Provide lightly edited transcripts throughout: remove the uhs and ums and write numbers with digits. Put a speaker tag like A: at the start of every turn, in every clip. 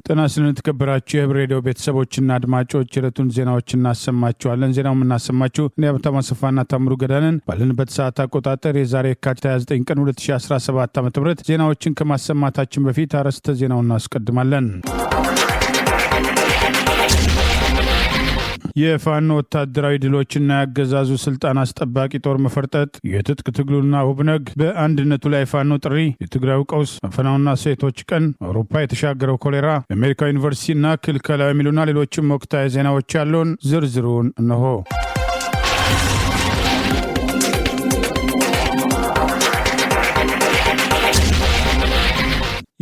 A: ጤና ስለተከበራችሁ የሬዲዮ ቤተሰቦችና አድማጮች የዕለቱን ዜናዎች እናሰማችኋለን። ዜናውን እናሰማችሁ እኔ አብታማ ሰፋና ታምሩ ገዳንን ባለንበት ሰዓት አቆጣጠር የዛሬ የካቲት 29 ቀን 2017 ዓ.ም ዜናዎችን ከማሰማታችን በፊት አርዕስተ ዜናውን እናስቀድማለን። የፋኖ ወታደራዊ ድሎችና ያገዛዙ ስልጣን አስጠባቂ ጦር መፈርጠጥ፣ የትጥቅ ትግሉና ውብነግ በአንድነቱ ላይ ፋኖ ጥሪ፣ የትግራዩ ቀውስ፣ አፈናውና ሴቶች ቀን፣ አውሮፓ የተሻገረው ኮሌራ፣ የአሜሪካ ዩኒቨርሲቲና ክልከላ የሚሉና ሌሎችም ወቅታዊ ዜናዎች ያሉን ዝርዝሩን እነሆ።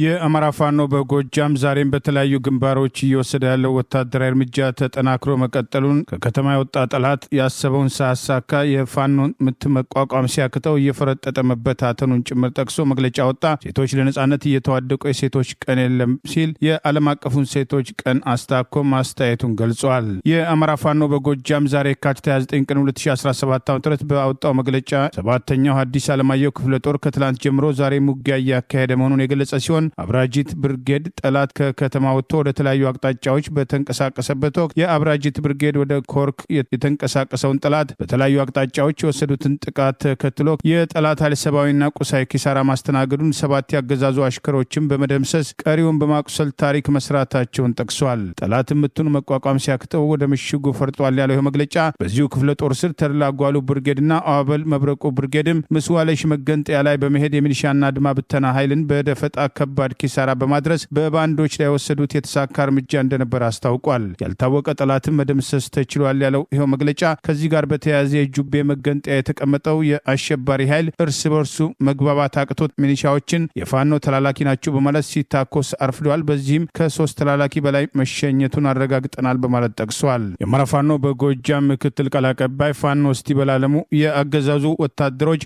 A: የአማራ ፋኖ በጎጃም ዛሬም በተለያዩ ግንባሮች እየወሰደ ያለው ወታደራዊ እርምጃ ተጠናክሮ መቀጠሉን፣ ከከተማ የወጣ ጠላት ያሰበውን ሳያሳካ የፋኖን ምት መቋቋም ሲያክተው እየፈረጠጠ መበታተኑን ጭምር ጠቅሶ መግለጫ ወጣ። ሴቶች ለነጻነት እየተዋደቁ የሴቶች ቀን የለም ሲል የዓለም አቀፉን ሴቶች ቀን አስታኮ ማስተያየቱን ገልጿል። የአማራ ፋኖ በጎጃም ዛሬ የካቲት 29 ቀን 2017 ዓ.ም ባወጣው መግለጫ ሰባተኛው ሐዲስ ዓለማየሁ ክፍለ ጦር ከትላንት ጀምሮ ዛሬ ውጊያ እያካሄደ መሆኑን የገለጸ ሲሆን አብራጂት ብርጌድ ጠላት ከከተማ ወጥቶ ወደ ተለያዩ አቅጣጫዎች በተንቀሳቀሰበት ወቅት የአብራጂት ብርጌድ ወደ ኮርክ የተንቀሳቀሰውን ጠላት በተለያዩ አቅጣጫዎች የወሰዱትን ጥቃት ተከትሎ የጠላት ኃይል ሰብአዊና ቁሳዊ ኪሳራ ማስተናገዱን፣ 7 ያገዛዙ አሽከሮችን በመደምሰስ ቀሪውን በማቁሰል ታሪክ መስራታቸውን ጠቅሷል። ጠላት ምቱን መቋቋም ሲያክተው ወደ ምሽጉ ፈርጧል ያለው መግለጫ በዚሁ ክፍለ ጦር ስር ተድላጓሉ ብርጌድና አዋበል መብረቁ ብርጌድም ምስዋለሽ መገንጠያ ላይ በመሄድ የሚሊሻና አድማ ብተና ኃይልን በደፈጣ ከባድ ኪሳራ በማድረስ በባንዶች ላይ የወሰዱት የተሳካ እርምጃ እንደነበር አስታውቋል። ያልታወቀ ጠላትን መደምሰስ ተችሏል ያለው ይኸው መግለጫ ከዚህ ጋር በተያያዘ የጁቤ መገንጠያ የተቀመጠው የአሸባሪ ኃይል እርስ በርሱ መግባባት አቅቶት ሚኒሻዎችን የፋኖ ተላላኪ ናቸው በማለት ሲታኮስ አርፍዷል። በዚህም ከ3 ተላላኪ በላይ መሸኘቱን አረጋግጠናል በማለት ጠቅሷል። የአማራ ፋኖ በጎጃም ምክትል ቃል አቀባይ ፋኖ እስቲበላ አለሙ የአገዛዙ ወታደሮች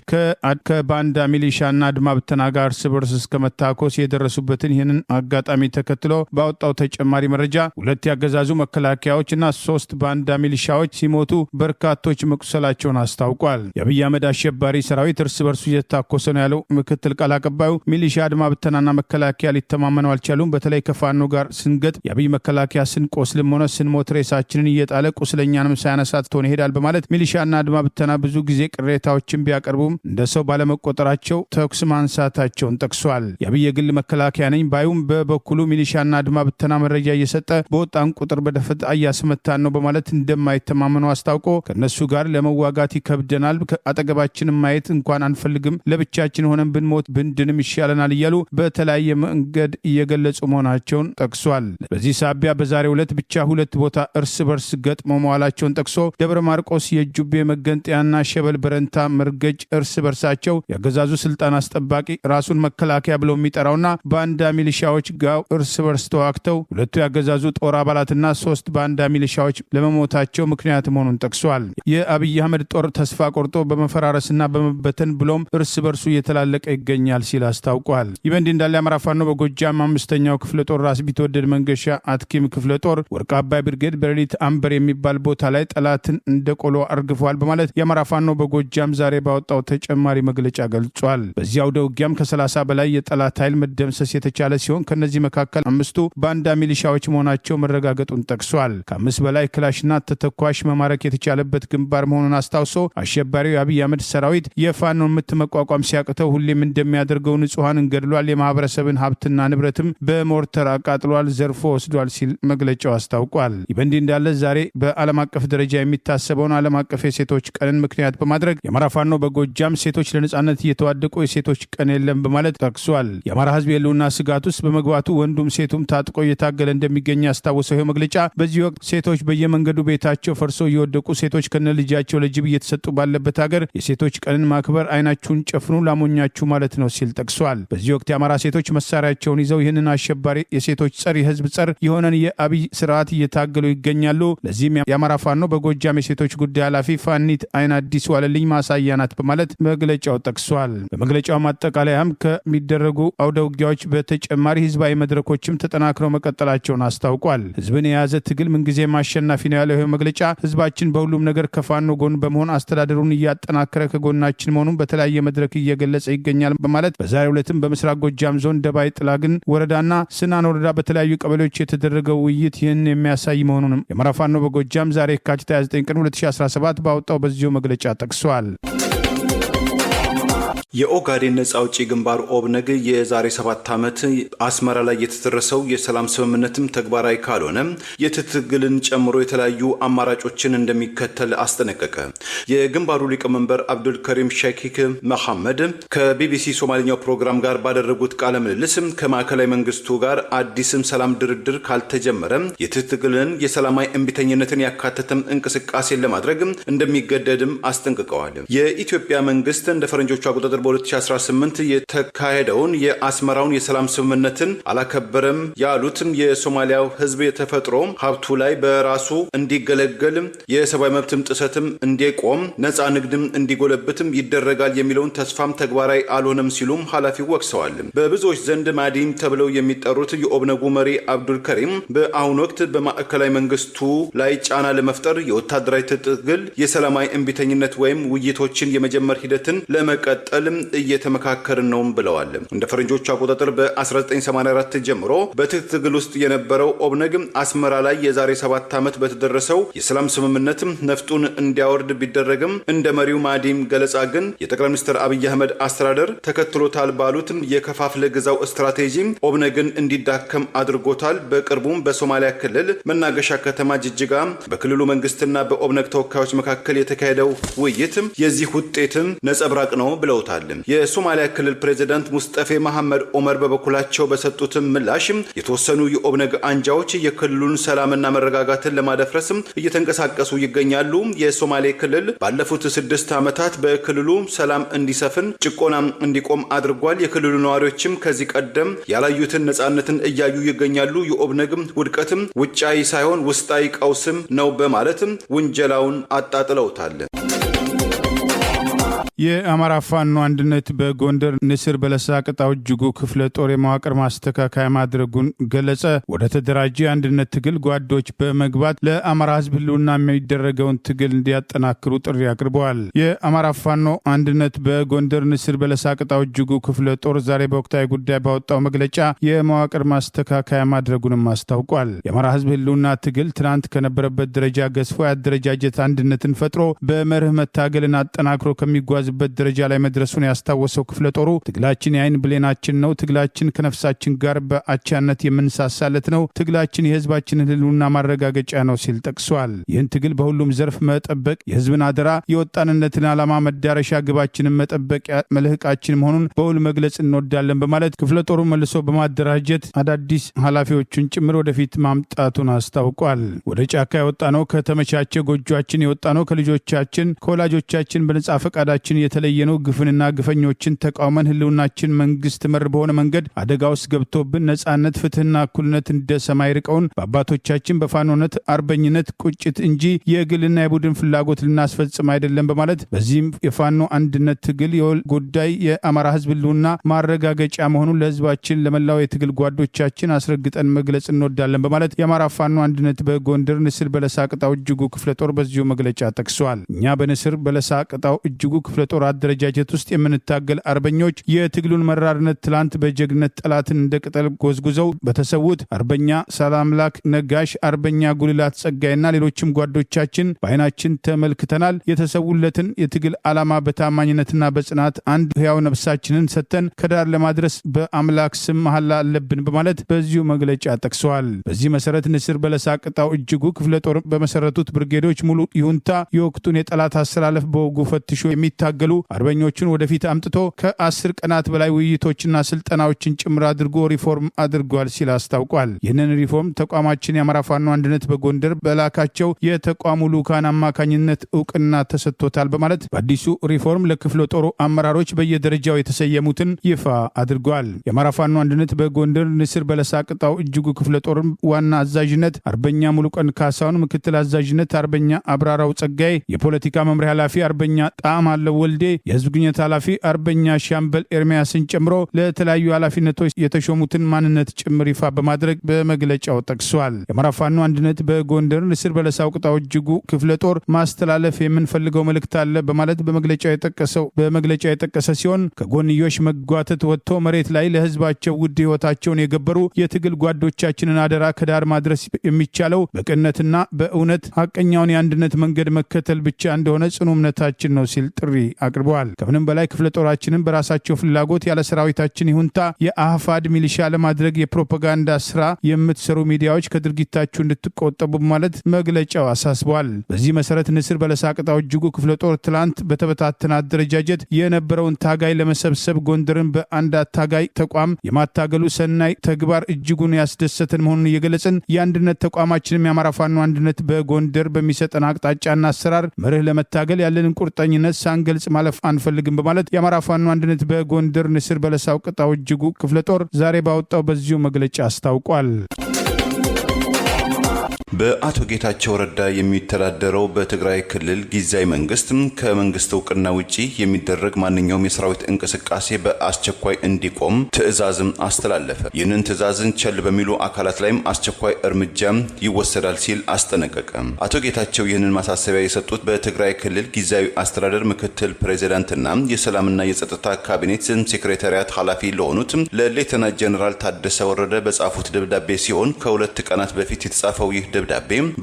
A: ከባንዳ ሚሊሻና አድማ ብተና ጋር እርስ በርስ እስከመታኮስ የደረሱበትን ይህንን አጋጣሚ ተከትሎ ባወጣው ተጨማሪ መረጃ 2 ያገዛዙ መከላከያዎችና 3 ባንዳ ሚሊሻዎች ሲሞቱ በርካቶች መቁሰላቸውን አስታውቋል። የአብይ አህመድ አሸባሪ ሰራዊት እርስ በርሱ እየታኮሰ ነው ያለው ምክትል ቃል አቀባዩ ሚሊሻ፣ አድማ ብተናና መከላከያ ሊተማመኑ አልቻሉም። በተለይ ከፋኖ ጋር ስንገጥ የአብይ መከላከያ ስንቆስልም ሆነ ስንሞት ሬሳችንን እየጣለ ቁስለኛንም ሳያነሳ ትቶን ይሄዳል በማለት ሚሊሻና አድማ ብተና ብዙ ጊዜ ቅሬታዎችን ቢያቀርቡም እንደ ሰው ባለመቆጠራቸው ተኩስ ማንሳታቸውን ጠቅሷል። የአብይ የግል መከላከያ ነኝ ባዩም በበኩሉ ሚሊሻና አድማ ብተና መረጃ እየሰጠ በወጣን ቁጥር በደፈጣ እያስመታን ነው በማለት እንደማይተማመኑ አስታውቆ ከነሱ ጋር ለመዋጋት ይከብደናል፣ አጠገባችንን ማየት እንኳን አንፈልግም፣ ለብቻችን ሆነን ብንሞት ብንድንም ይሻለናል እያሉ በተለያየ መንገድ እየገለጹ መሆናቸውን ጠቅሷል። በዚህ ሳቢያ በዛሬው ዕለት ብቻ 2 ቦታ እርስ በርስ ገጥመው መዋላቸውን ጠቅሶ ደብረ ማርቆስ የጁቤ መገንጠያና ሸበል በረንታ መርገጭ እርስ በርሳቸው ያገዛዙ ስልጣን አስጠባቂ ራሱን መከላከያ ብለው የሚጠራውና ባንዳ ሚሊሻዎች ጋር እርስ በርስ ተዋግተው 2 ያገዛዙ ጦር አባላትና 3 ባንዳ ሚሊሻዎች ለመሞታቸው ምክንያት መሆኑን ጠቅሷል። የአብይ አህመድ ጦር ተስፋ ቆርጦ በመፈራረስና በመበተን ብሎም እርስ በርሱ እየተላለቀ ይገኛል ሲል አስታውቋል። ይህ በእንዲህ እንዳለ የአማራ ፋኖ በጎጃም 5ኛው ክፍለ ጦር ራስ ቢትወደድ መንገሻ አትኪም ክፍለ ጦር ወርቅ አባይ ብርጌድ በሌሊት አንበር የሚባል ቦታ ላይ ጠላትን እንደ ቆሎ አርግፏል በማለት የአማራ ፋኖ በጎጃም ዛሬ ባወጣው ተጨማሪ መግለጫ ገልጿል። በዚያው አውደ ውጊያም ከ30 በላይ የጠላት ኃይል መደምሰስ የተቻለ ሲሆን ከነዚህ መካከል 5ቱ ባንዳ ሚሊሻዎች መሆናቸው መረጋገጡን ጠቅሷል። ከ5 በላይ ክላሽና ተተኳሽ መማረክ የተቻለበት ግንባር መሆኑን አስታውሶ አሸባሪው የአብይ አህመድ ሰራዊት የፋኖን ምት መቋቋም ሲያቅተው ሁሌም እንደሚያደርገው ንጹሐንን ገድሏል፣ የማህበረሰብን ሀብትና ንብረትም በሞርተር አቃጥሏል፣ ዘርፎ ወስዷል ሲል መግለጫው አስታውቋል። ይህ በእንዲህ እንዳለ ዛሬ በዓለም አቀፍ ደረጃ የሚታሰበውን ዓለም አቀፍ የሴቶች ቀንን ምክንያት በማድረግ የአማራ ፋኖ በጎጃም ሴቶች ለነጻነት እየተዋደቁ የሴቶች ቀን የለም በማለት ጠቅሷል። የአማራ ህዝብ የህልውና ስጋት ውስጥ በመግባቱ ወንዱም ሴቱም ታጥቆ እየታገለ እንደሚገኝ ያስታወሰው ይህ መግለጫ በዚህ ወቅት ሴቶች በየመንገዱ ቤታቸው ፈርሶ እየወደቁ ሴቶች ከነ ልጃቸው ለጅብ እየተሰጡ ባለበት ሀገር የሴቶች ቀንን ማክበር አይናችሁን ጨፍኑ ላሞኛችሁ ማለት ነው ሲል ጠቅሷል። በዚህ ወቅት የአማራ ሴቶች መሳሪያቸውን ይዘው ይህንን አሸባሪ የሴቶች ጸር የህዝብ ጸር የሆነን የአብይ ስርዓት እየታገሉ ይገኛሉ። ለዚህም የአማራ ፋኖ በጎጃም የሴቶች ጉዳይ ኃላፊ ፋኒት አይን አዲስ ዋለልኝ ማሳያ ናት በማለት መግለጫው ጠቅሷል። በመግለጫው ማጠቃለያም ከሚደረጉ አውደ ውጊያዎች እርምጃዎች በተጨማሪ ህዝባዊ መድረኮችም ተጠናክረው መቀጠላቸውን አስታውቋል። ህዝብን የያዘ ትግል ምንጊዜም አሸናፊ ነው ያለው መግለጫ ህዝባችን በሁሉም ነገር ከፋኖ ጎን በመሆን አስተዳደሩን እያጠናከረ ከጎናችን መሆኑን በተለያየ መድረክ እየገለጸ ይገኛል በማለት በዛሬው ዕለትም በምስራቅ ጎጃም ዞን ደባይ ጥላግን ወረዳና ስናን ወረዳ በተለያዩ ቀበሌዎች የተደረገው ውይይት ይህን የሚያሳይ መሆኑንም የአማራ ፋኖ በጎጃም ዛሬ የካቲት 29 ቀን 2017 ባወጣው በዚሁ መግለጫ ጠቅሷል።
B: የኦጋዴን ነጻ አውጪ ግንባር ኦብነግ የዛሬ 7 ዓመት አስመራ ላይ የተደረሰው የሰላም ስምምነትም ተግባራዊ ካልሆነ የትግልን ጨምሮ የተለያዩ አማራጮችን እንደሚከተል አስጠነቀቀ። የግንባሩ ሊቀመንበር አብዱል ከሪም ሼክ መሐመድ ከቢቢሲ ሶማሊኛው ፕሮግራም ጋር ባደረጉት ቃለ ምልልስ ከማዕከላዊ መንግስቱ ጋር አዲስም ሰላም ድርድር ካልተጀመረ የትግልን የሰላማዊ እንቢተኝነትን ያካተተም እንቅስቃሴን ለማድረግ እንደሚገደድም አስጠንቅቀዋል። የኢትዮጵያ መንግስት እንደ ፈረንጆቹ አቆጣጠር በ2018 የተካሄደውን የአስመራውን የሰላም ስምምነትን አላከበረም ያሉትም የሶማሊያው ህዝብ የተፈጥሮ ሀብቱ ላይ በራሱ እንዲገለገል የሰብአዊ መብትም ጥሰትም እንዲቆም ነፃ ንግድም እንዲጎለብትም ይደረጋል የሚለውን ተስፋም ተግባራዊ አልሆነም ሲሉም ኃላፊው ወቅሰዋል። በብዙዎች ዘንድ ማዲም ተብለው የሚጠሩት የኦብነጉ መሪ አብዱል ከሪም በአሁኑ ወቅት በማዕከላዊ መንግስቱ ላይ ጫና ለመፍጠር የወታደራዊ ትግል የሰላማዊ እንቢተኝነት ወይም ውይይቶችን የመጀመር ሂደትን ለመቀጠል እየተመካከርን ነው ብለዋል። እንደ ፈረንጆቹ አቆጣጠር በ1984 ጀምሮ በትግል ውስጥ የነበረው ኦብነግ አስመራ ላይ የዛሬ 7 ዓመት በተደረሰው የሰላም ስምምነት ነፍጡን እንዲያወርድ ቢደረግም እንደ መሪው ማዲም ገለጻ ግን የጠቅላይ ሚኒስትር አብይ አህመድ አስተዳደር ተከትሎታል ባሉት የከፋፍለ ግዛው ስትራቴጂ ኦብነግን እንዲዳከም አድርጎታል። በቅርቡም በሶማሊያ ክልል መናገሻ ከተማ ጅጅጋ በክልሉ መንግስትና በኦብነግ ተወካዮች መካከል የተካሄደው ውይይት የዚህ ውጤትም ነጸብራቅ ነው ብለውታል። የሶማሊያ ክልል ፕሬዝዳንት ሙስጠፌ መሐመድ ኦመር በበኩላቸው በሰጡት ምላሽ የተወሰኑ የኦብነግ አንጃዎች የክልሉን ሰላምና መረጋጋትን ለማደፍረስ እየተንቀሳቀሱ ይገኛሉ። የሶማሌ ክልል ባለፉት 6 ዓመታት በክልሉ ሰላም እንዲሰፍን ጭቆና እንዲቆም አድርጓል። የክልሉ ነዋሪዎችም ከዚህ ቀደም ያላዩትን ነጻነትን እያዩ ይገኛሉ። የኦብነግ ውድቀትም ውጫዊ ሳይሆን ውስጣዊ ቀውስም ነው በማለት ውንጀላውን አጣጥለውታል።
A: የአማራ ፋኖ አንድነት በጎንደር ንስር በለሳ ቅጣው እጅጉ ክፍለ ጦር የመዋቅር ማስተካከያ ማድረጉን ገለጸ። ወደ ተደራጀ አንድነት ትግል ጓዶች በመግባት ለአማራ ሕዝብ ህልውና የሚደረገውን ትግል እንዲያጠናክሩ ጥሪ አቅርበዋል። የአማራ ፋኖ አንድነት በጎንደር ንስር በለሳ ቅጣው እጅጉ ክፍለ ጦር ዛሬ በወቅታዊ ጉዳይ ባወጣው መግለጫ የመዋቅር ማስተካከያ ማድረጉንም አስታውቋል። የአማራ ሕዝብ ህልውና ትግል ትናንት ከነበረበት ደረጃ ገዝፎ የአደረጃጀት አንድነትን ፈጥሮ በመርህ መታገልን አጠናክሮ ከሚጓዝ በት ደረጃ ላይ መድረሱን ያስታወሰው ክፍለ ጦሩ ትግላችን የአይን ብሌናችን ነው፣ ትግላችን ከነፍሳችን ጋር በአቻነት የምንሳሳለት ነው፣ ትግላችን የህዝባችን ህልውና ማረጋገጫ ነው ሲል ጠቅሷል። ይህን ትግል በሁሉም ዘርፍ መጠበቅ የህዝብን አደራ የወጣንነትን ዓላማ መዳረሻ ግባችንን መጠበቂያ መልህቃችን መሆኑን በውል መግለጽ እንወዳለን በማለት ክፍለ ጦሩ መልሶ በማደራጀት አዳዲስ ኃላፊዎችን ጭምር ወደፊት ማምጣቱን አስታውቋል። ወደ ጫካ የወጣ ነው ከተመቻቸ ጎጆአችን የወጣ ነው ከልጆቻችን ከወላጆቻችን በነጻ ፈቃዳችን የተለየ ነው። ግፍንና ግፈኞችን ተቃውመን ህልውናችን መንግስት መር በሆነ መንገድ አደጋ ውስጥ ገብቶብን ነጻነት፣ ፍትህና እኩልነት እንደ ሰማይ ርቀውን በአባቶቻችን በፋኖነት አርበኝነት ቁጭት እንጂ የግልና የቡድን ፍላጎት ልናስፈጽም አይደለም በማለት በዚህም የፋኖ አንድነት ትግል የወል ጉዳይ የአማራ ህዝብ ህልውና ማረጋገጫ መሆኑን ለህዝባችን ለመላው የትግል ጓዶቻችን አስረግጠን መግለጽ እንወዳለን በማለት የአማራ ፋኖ አንድነት በጎንደር ንስር በለሳ ቅጣው እጅጉ ክፍለ ጦር በዚሁ መግለጫ ጠቅሷል። እኛ በንስር በለሳ ቅጣው እጅጉ ክፍለ ጦር አደረጃጀት ውስጥ የምንታገል አርበኞች የትግሉን መራርነት ትላንት በጀግነት ጠላትን እንደ ቅጠል ጎዝጉዘው በተሰዉት አርበኛ ሰላምላክ ነጋሽ፣ አርበኛ ጉልላት ጸጋይና ሌሎችም ጓዶቻችን በአይናችን ተመልክተናል። የተሰውለትን የትግል ዓላማ በታማኝነትና በጽናት አንድ ህያው ነፍሳችንን ሰጥተን ከዳር ለማድረስ በአምላክ ስም መሐላ አለብን በማለት በዚሁ መግለጫ ጠቅሰዋል። በዚህ መሰረት ንስር በለሳ ቅጣው እጅጉ ክፍለ ጦር በመሰረቱት ብርጌዶች ሙሉ ይሁንታ የወቅቱን የጠላት አሰላለፍ በወጉ ፈትሾ የሚታገሉ አርበኞቹን ወደፊት አምጥቶ ከ10 ቀናት በላይ ውይይቶችና ስልጠናዎችን ጭምር አድርጎ ሪፎርም አድርጓል ሲል አስታውቋል። ይህንን ሪፎርም ተቋማችን የአማራ ፋኖ አንድነት በጎንደር በላካቸው የተቋሙ ልኡካን አማካኝነት እውቅና ተሰጥቶታል በማለት በአዲሱ ሪፎርም ለክፍለ ጦሩ አመራሮች በየደረጃው የተሰየሙትን ይፋ አድርጓል። የአማራ ፋኖ አንድነት በጎንደር ንስር በለሳ ቅጣው እጅጉ ክፍለ ጦር ዋና አዛዥነት አርበኛ ሙሉቀን ካሳውን፣ ምክትል አዛዥነት አርበኛ አብራራው ጸጋይ፣ የፖለቲካ መምሪያ ኃላፊ አርበኛ ጣም አለው ወልዴ፣ የህዝብ ግንኙነት ኃላፊ አርበኛ ሻምበል ኤርሚያስን ጨምሮ ለተለያዩ ኃላፊነቶች የተሾሙትን ማንነት ጭምር ይፋ በማድረግ በመግለጫው ጠቅሷል። የአማራ ፋኖ አንድነት በጎንደር ንስር በለሳው ቅጣው እጅጉ ክፍለ ጦር ማስተላለፍ የምንፈልገው መልእክት አለ በማለት በመግለጫው የጠቀሰ ሲሆን ከጎንዮሽ መጓተት ወጥቶ መሬት ላይ ለህዝባቸው ውድ ህይወታቸውን የገበሩ የትግል ጓዶቻችንን አደራ ከዳር ማድረስ የሚቻለው በቅንነትና በእውነት ሐቀኛውን የአንድነት መንገድ መከተል ብቻ እንደሆነ ጽኑ እምነታችን ነው ሲል ጥሪ አቅርበዋል። ከምንም በላይ ክፍለ ጦራችንን በራሳቸው ፍላጎት ያለ ሰራዊታችን ይሁንታ የአህፋድ ሚሊሻ ለማድረግ የፕሮፓጋንዳ ስራ የምትሰሩ ሚዲያዎች ከድርጊታችሁ እንድትቆጠቡ ማለት መግለጫው አሳስበዋል። በዚህ መሰረት ንስር በለሳ ቅጣው እጅጉ ክፍለ ጦር ትላንት በተበታተነ አደረጃጀት የነበረውን ታጋይ ለመሰብሰብ ጎንደርን በአንድ ታጋይ ተቋም የማታገሉ ሰናይ ተግባር እጅጉን ያስደሰተን መሆኑን እየገለጽን የአንድነት ተቋማችንም የአማራ ፋኖ አንድነት በጎንደር በሚሰጠን አቅጣጫና አሰራር መርህ ለመታገል ያለንን ቁርጠኝነት ሳንገልጽ ማለፍ አንፈልግም በማለት የአማራ ፋኖ አንድነት በጎንደር ንስር በለሳው ቅጣው እጅጉ ክፍለ ጦር ዛሬ ባወጣው በዚሁ መግለጫ አስታውቋል።
B: በአቶ ጌታቸው ረዳ የሚተዳደረው በትግራይ ክልል ጊዜያዊ መንግስት ከመንግስት እውቅና ውጪ የሚደረግ ማንኛውም የሰራዊት እንቅስቃሴ በአስቸኳይ እንዲቆም ትዕዛዝም አስተላለፈ። ይህንን ትዕዛዝን ቸል በሚሉ አካላት ላይም አስቸኳይ እርምጃ ይወሰዳል ሲል አስጠነቀቀ። አቶ ጌታቸው ይህንን ማሳሰቢያ የሰጡት በትግራይ ክልል ጊዜያዊ አስተዳደር ምክትል ፕሬዚዳንትና የሰላምና የጸጥታ ካቢኔት ሴክሬታሪያት ኃላፊ ለሆኑት ለሌተና ጀነራል ታደሰ ወረደ በጻፉት ደብዳቤ ሲሆን ከሁለት ቀናት በፊት የተጻፈው ይህ ደብዳቤ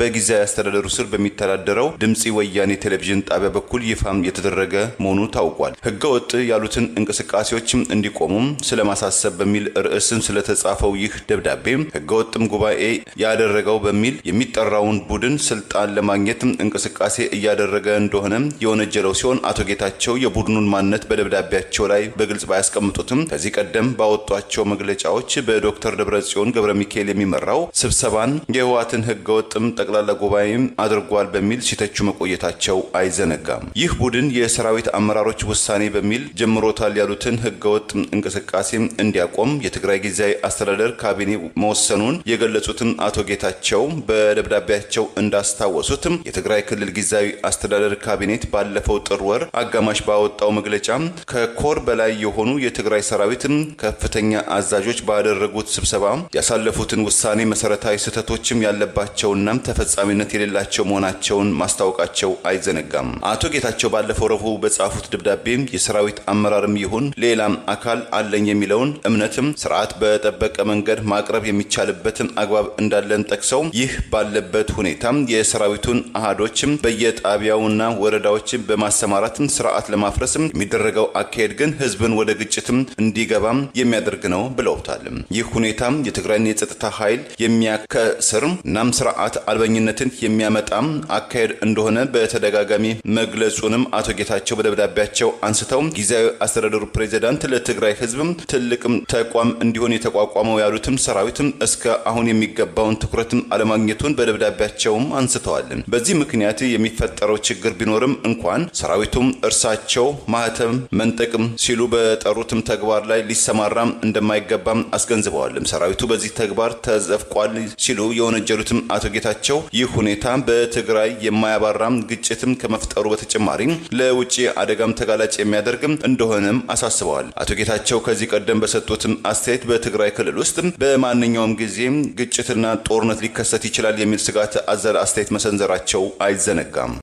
B: በጊዜያዊ አስተዳደሩ ስር በሚተዳደረው ድምጽ ወያኔ ቴሌቪዥን ጣቢያ በኩል ይፋም የተደረገ መሆኑ ታውቋል። ህገወጥ ያሉትን እንቅስቃሴዎች እንዲቆሙ ስለማሳሰብ በሚል ርዕስም ስለተጻፈው ይህ ደብዳቤ ህገወጥም ጉባኤ ያደረገው በሚል የሚጠራውን ቡድን ስልጣን ለማግኘት እንቅስቃሴ እያደረገ እንደሆነ የወነጀለው ሲሆን አቶ ጌታቸው የቡድኑን ማንነት በደብዳቤያቸው ላይ በግልጽ ባያስቀምጡትም ከዚህ ቀደም ባወጧቸው መግለጫዎች በዶክተር ደብረጽዮን ገብረ ሚካኤል የሚመራው ስብሰባን የህወሓትን ህገወጥም ጠቅላላ ጉባኤም አድርጓል በሚል ሲተቹ መቆየታቸው አይዘነጋም። ይህ ቡድን የሰራዊት አመራሮች ውሳኔ በሚል ጀምሮታል ያሉትን ህገወጥ እንቅስቃሴ እንዲያቆም የትግራይ ጊዜያዊ አስተዳደር ካቢኔ መወሰኑን የገለጹትን አቶ ጌታቸው በደብዳቤያቸው እንዳስታወሱት የትግራይ ክልል ጊዜያዊ አስተዳደር ካቢኔት ባለፈው ጥር ወር አጋማሽ ባወጣው መግለጫ ከኮር በላይ የሆኑ የትግራይ ሰራዊት ከፍተኛ አዛዦች ባደረጉት ስብሰባ ያሳለፉትን ውሳኔ መሰረታዊ ስህተቶችም ያለባቸውና ተፈጻሚነት የሌላቸው መሆናቸውን ማስታወቃቸው አይዘነጋም። አቶ ጌታቸው ባለፈው ረቡዕ በጻፉት ደብዳቤ የሰራዊት አመራርም ይሁን ሌላም አካል አለኝ የሚለውን እምነትም ስርዓት በጠበቀ መንገድ ማቅረብ የሚቻልበትን አግባብ እንዳለን ጠቅሰው ይህ ባለበት ሁኔታም የሰራዊቱን አሃዶችም በየጣቢያውና ወረዳዎችን በማሰማራትም ስርዓት ለማፍረስም የሚደረገው አካሄድ ግን ህዝብን ወደ ግጭትም እንዲገባም የሚያደርግ ነው ብለውታል። ይህ ሁኔታም የትግራይን የጸጥታ ኃይል የሚያከስር እናም ስርዓት አልበኝነትን የሚያመጣም አካሄድ እንደሆነ በተደጋጋሚ መግለጹንም አቶ ጌታቸው በደብዳቤያቸው አንስተው ጊዜያዊ አስተዳደሩ ፕሬዚዳንት ለትግራይ ህዝብም ትልቅም ተቋም እንዲሆን የተቋቋመው ያሉትም ሰራዊትም እስከ አሁን የሚገባውን ትኩረትም አለማግኘቱን በደብዳቤያቸውም አንስተዋል። በዚህ ምክንያት የሚፈጠረው ችግር ቢኖርም እንኳን ሰራዊቱም እርሳቸው ማህተም መንጠቅም ሲሉ በጠሩትም ተግባር ላይ ሊሰማራም እንደማይገባም አስገንዝበዋል። ሰራዊቱ በዚህ ተግባር ተዘፍቋል ሲሉ የወነጀሉትም አቶ ጌታቸው ይህ ሁኔታ በትግራይ የማያባራም ግጭትም ከመፍጠሩ በተጨማሪ ለውጪ አደጋም ተጋላጭ የሚያደርግም እንደሆነም አሳስበዋል። አቶ ጌታቸው ከዚህ ቀደም በሰጡትም አስተያየት በትግራይ ክልል ውስጥ በማንኛውም ጊዜ ግጭትና ጦርነት ሊከሰት ይችላል የሚል ስጋት አዘል አስተያየት መሰንዘራቸው አይዘነጋም።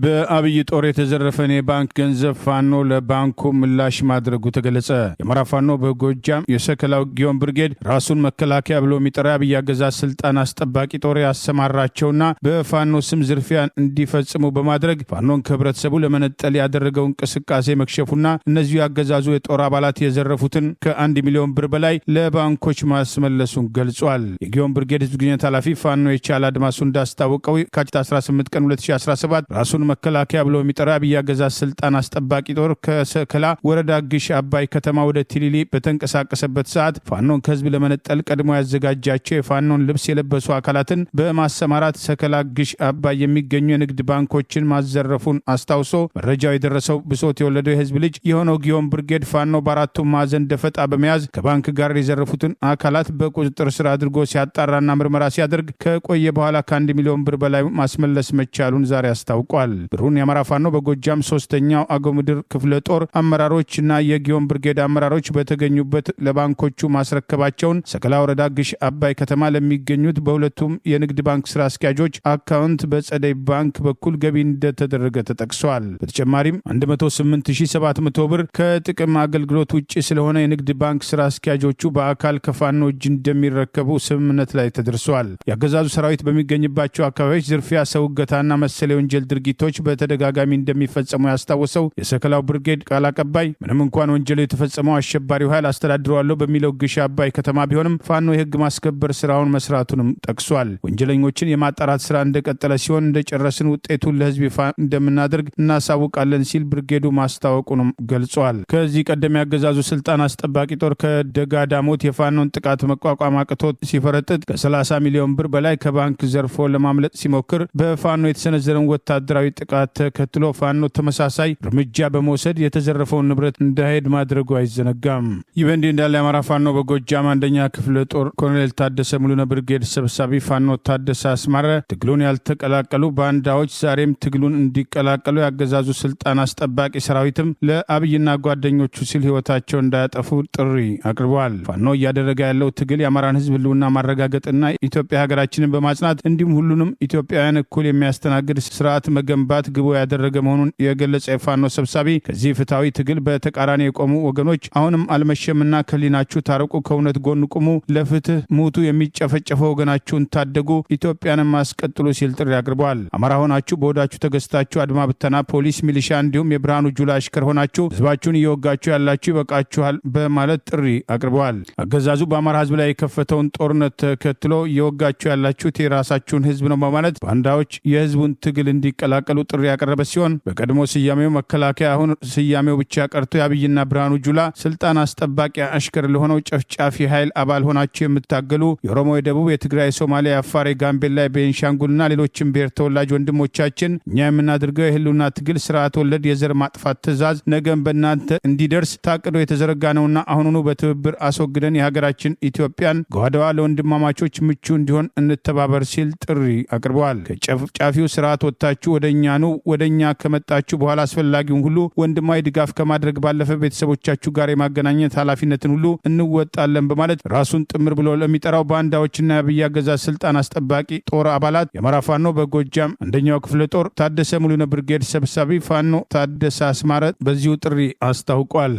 A: በአብይ ጦር የተዘረፈን የባንክ ገንዘብ ፋኖ ለባንኩ ምላሽ ማድረጉ ተገለጸ። የአማራ ፋኖ በጎጃም የሰከላው ጊዮን ብርጌድ ራሱን መከላከያ ብሎ የሚጠራ የአብይ አገዛዝ ስልጣን አስጠባቂ ጦር ያሰማራቸውና በፋኖ ስም ዝርፊያን እንዲፈጽሙ በማድረግ ፋኖን ከህብረተሰቡ ለመነጠል ያደረገው እንቅስቃሴ መክሸፉና እነዚሁ ያገዛዙ የጦር አባላት የዘረፉትን ከ1 ሚሊዮን ብር በላይ ለባንኮች ማስመለሱን ገልጿል። የጊዮን ብርጌድ ህዝብ ግንኙነት ኃላፊ ፋኖ የቻለ አድማሱ እንዳስታወቀው የካቲት 18 ቀን 2017 ራሱን መከላከያ ብሎ የሚጠራ የአብይ አገዛዝ ስልጣን አስጠባቂ ጦር ከሰከላ ወረዳ ግሽ አባይ ከተማ ወደ ቲሊሊ በተንቀሳቀሰበት ሰዓት ፋኖን ከህዝብ ለመነጠል ቀድሞ ያዘጋጃቸው የፋኖን ልብስ የለበሱ አካላትን በማሰማራት ሰከላ ግሽ አባይ የሚገኙ የንግድ ባንኮችን ማዘረፉን አስታውሶ መረጃው የደረሰው ብሶት የወለደው የህዝብ ልጅ የሆነው ጊዮን ብርጌድ ፋኖ በአራቱ ማዕዘን ደፈጣ በመያዝ ከባንክ ጋር የዘረፉትን አካላት በቁጥጥር ስር አድርጎ ሲያጣራና ምርመራ ሲያደርግ ከቆየ በኋላ ከ1 ሚሊዮን ብር በላይ ማስመለስ መቻሉን ዛሬ አስታውቋል። ብሩን የአማራ ፋኖ በጎጃም 3ኛው አገው ምድር ክፍለ ጦር አመራሮችና የጊዮን ብርጌድ አመራሮች በተገኙበት ለባንኮቹ ማስረከባቸውን ሰከላ ወረዳ ግሽ አባይ ከተማ ለሚገኙት በሁለቱም የንግድ ባንክ ስራ አስኪያጆች አካውንት በጸደይ ባንክ በኩል ገቢ እንደተደረገ ተጠቅሷል። በተጨማሪም 108700 ብር ከጥቅም አገልግሎት ውጪ ስለሆነ የንግድ ባንክ ስራ አስኪያጆቹ በአካል ከፋኖ እጅ እንደሚረከቡ ስምምነት ላይ ተደርሷል። የአገዛዙ ሰራዊት በሚገኝባቸው አካባቢዎች ዝርፊያ፣ ሰው እገታና መሰል የወንጀል ድርጊቶች በተደጋጋሚ እንደሚፈጸሙ ያስታወሰው የሰከላው ብርጌድ ቃል አቀባይ ምንም እንኳን ወንጀሉ የተፈጸመው አሸባሪው ኃይል አስተዳድረዋለሁ በሚለው ግሽ አባይ ከተማ ቢሆንም ፋኖ የህግ ማስከበር ስራውን መስራቱንም ጠቅሷል። ወንጀለኞችን የማጣራት ስራ እንደቀጠለ ሲሆን እንደጨረስን ውጤቱን ለህዝብ ይፋ እንደምናደርግ እናሳውቃለን ሲል ብርጌዱ ማስታወቁንም ገልጿል። ከዚህ ቀደም ያገዛዙ ስልጣን አስጠባቂ ጦር ከደጋዳሞት የፋኖን ጥቃት መቋቋም አቅቶት ሲፈረጥጥ ከ30 ሚሊዮን ብር በላይ ከባንክ ዘርፎ ለማምለጥ ሲሞክር በፋኖ የተሰነዘረውን ወታደራዊ ጥቃት ተከትሎ ፋኖ ተመሳሳይ እርምጃ በመውሰድ የተዘረፈውን ንብረት እንዳይሄድ ማድረጉ አይዘነጋም። ይህ በእንዲህ እንዳለ የአማራ ፋኖ በጎጃም 1ኛ ክፍለ ጦር ኮሎኔል ታደሰ ሙሉነ ብርጌድ ሰብሳቢ ፋኖ ታደሰ አስማረ ትግሉን ያልተቀላቀሉ ባንዳዎች ዛሬም ትግሉን እንዲቀላቀሉ ያገዛዙ ስልጣን አስጠባቂ ሰራዊትም ለአብይና ጓደኞቹ ሲል ህይወታቸው እንዳያጠፉ ጥሪ አቅርበዋል። ፋኖ እያደረገ ያለው ትግል የአማራን ህዝብ ህልውና ማረጋገጥና ኢትዮጵያ ሀገራችንን በማጽናት እንዲሁም ሁሉንም ኢትዮጵያውያን እኩል የሚያስተናግድ ስርዓት መገንባት ግቡ ያደረገ መሆኑን የገለጸ የፋኖ ሰብሳቢ ከዚህ ፍትሐዊ ትግል በተቃራኒ የቆሙ ወገኖች አሁንም አልመሸምና ከሊናችሁ ታረቁ፣ ከእውነት ጎን ቁሙ፣ ለፍትህ ሙቱ፣ የሚጨፈጨፈው ወገናችሁን ታደጉ፣ ኢትዮጵያንም አስቀጥሉ ሲል ጥሪ አቅርበዋል። አማራ ሆናችሁ በወዳችሁ ተገዝታችሁ አድማ ብተና፣ ፖሊስ፣ ሚሊሻ እንዲሁም የብርሃኑ ጁላ አሽከር ሆናችሁ ህዝባችሁን እየወጋችሁ ያላችሁ ይበቃችኋል በማለት ጥሪ አቅርበዋል። አገዛዙ በአማራ ህዝብ ላይ የከፈተውን ጦርነት ተከትሎ እየወጋችሁ ያላችሁት የራሳችሁን ህዝብ ነው በማለት ባንዳዎች የህዝቡን ትግል እንዲቀላቀሉ ጥሪ ያቀረበ ሲሆን በቀድሞ ስያሜው መከላከያ አሁን ስያሜው ብቻ ቀርቶ የአብይና ብርሃኑ ጁላ ስልጣን አስጠባቂ አሽከር ለሆነው ጨፍጫፊ ኃይል አባል ሆናችሁ የምታገሉ የኦሮሞ፣ የደቡብ፣ የትግራይ፣ የሶማሊያ፣ የአፋር፣ የጋምቤላ፣ የቤንሻንጉልና ሌሎችም ብሔር ተወላጅ ወንድሞቻችን እኛ የምናደርገው የህልውና ትግል ስርዓት ወለድ የዘር ማጥፋት ትእዛዝ ነገም በእናንተ እንዲደርስ ታቅዶ የተዘረጋ ነውና አሁኑኑ በትብብር አስወግደን የሀገራችን ኢትዮጵያን ጓዳዋ ለወንድማማቾች ምቹ እንዲሆን እንተባበር ሲል ጥሪ አቅርበዋል። ከጨፍጫፊው ስርዓት ወጥታችሁ ወደኛ ኑ፣ ወደኛ ከመጣችሁ በኋላ አስፈላጊውን ሁሉ ወንድማዊ ድጋፍ ከማድረግ ባለፈ ቤተሰቦቻችሁ ጋር የማገናኘት ኃላፊነትን ሁሉ እንወጣለን በማለት ራሱን ጥምር ብሎ ለሚጠራው ባንዳዎችና የአብይ አገዛዝ ስልጣን አስጠባቂ ጦር አባላት የአማራ ፋኖ በጎጃም 1ኛው ክፍለ ጦር ታደሰ ሙሉነ ብርጌድ ሰብሳቢ ፋኖ ታደሰ አስማረ በዚሁ ጥሪ አስታውቋል።